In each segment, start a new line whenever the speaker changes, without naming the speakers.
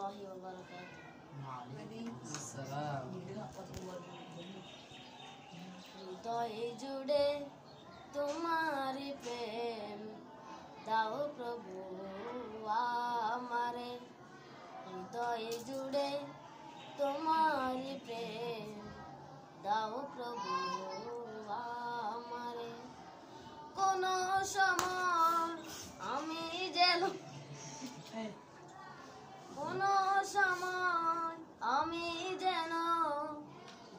রহমতুল্লাহি ওয়া বারাকাতুহু। হৃদয় জুড়ে তোমারি প্রেম দাও প্রভু আমারে, হৃদয় জুড়ে তোমারি প্রেম দাও প্রভু আমারে। কোন সময় আমি যেন কোন সময় আমি যেন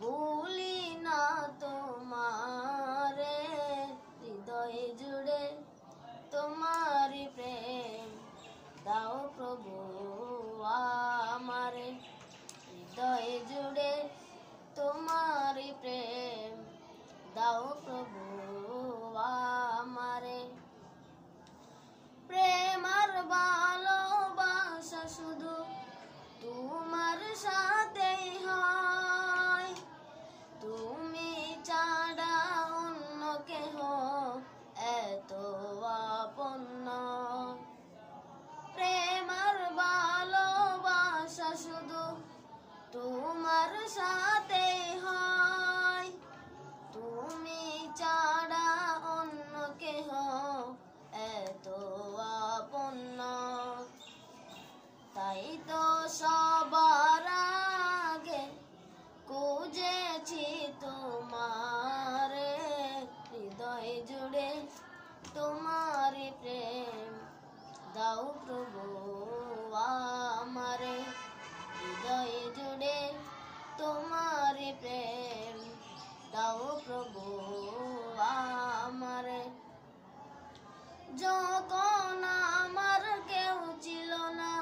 ভুলি না তোমারে, হৃদয় জুড়ে তোমারি প্রেম দাও প্রভু আমারে, হৃদয় জুড়ে তোমারি প্রেম দাও প্রভু আমারে। প্রেম আর ভালোবাসা শুধু তোমার সাথেই হয়, তুমি ছাড়া অন্য কেহ এত আপন নয়। প্রেম আর ভালোবাসা শুধু তোমার সাথেই হয়, তুমি ছাড়া অন্য কেহ এত আপন নয়। তাই তো সবার আগে খুঁজেছি তোমারে, হৃদয় জুড়ে তোমারি প্রেম দাও প্রভু আমারে, হৃদয় জুড়ে তোমারি প্রেম দাও প্রভু আমারে। যখন আমার কেউ ছিল না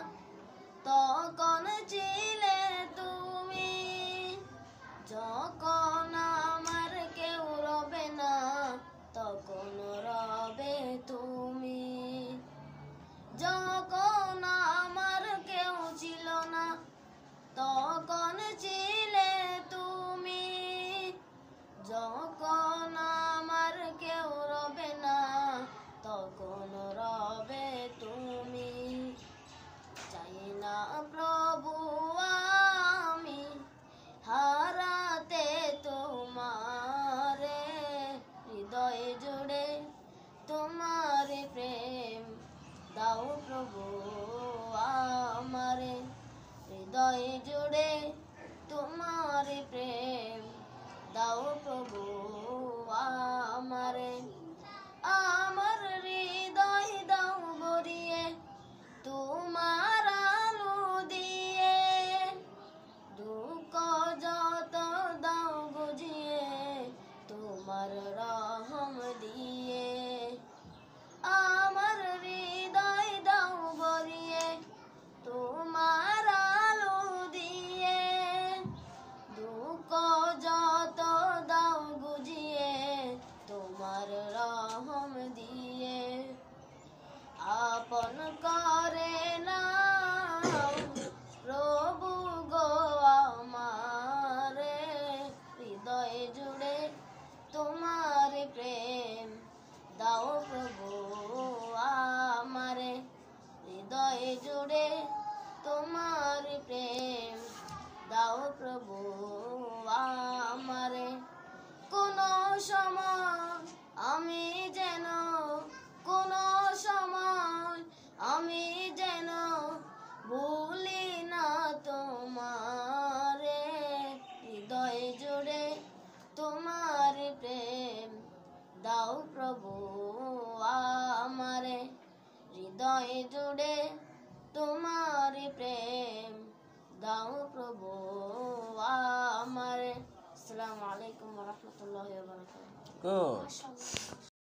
তখন ছিলে তুমি, যখন আমার কেউ রবে না তখন রবে তুমি, যখন আমার কেউ ছিল না তখন ছিলে তুমি, যখন আমার কেউ রবে না তখন রবে তুমি। চাই না প্রভু আমি হারাতে তোমারে, হৃদয় জুড়ে তোমারি প্রেম দাও প্রভু আমারে, হৃদয় জুড়ে তোমারি প্রেম দাও প্রভু আমারে। আমার হৃদয় দাও ভরিয়ে তোমার আলো দিয়ে, দুঃখ যত দাও বুঝিয়ে তোমার রহম দিয়ে। আমার হৃদয় দাও ভরিয়ে তোমার আলো দিয়ে, দুঃখ যত দাও বুঝিয়ে তোমার রহম দিয়ে। আপন করে নাও প্রভু গো আমারে, হৃদয় জুড়ে তোমার প্রেম দাও প্রভু আমারে, হৃদয় জুড়ে তোমার প্রেম দাও প্রভু আমারে। কোন সময় আমি যেন কোন সময় আমি যেন ভুলি না তোমারে, হৃদয় জুড়ে তোমার প্রেম দাও প্রভু আমারে, হৃদয় জুড়ে তোমার প্রেম দাও প্রভু আমারে। আসসালামু আলাইকুম ওয়া রাহমাতুল্লাহি ওয়া বারাকাতুহু।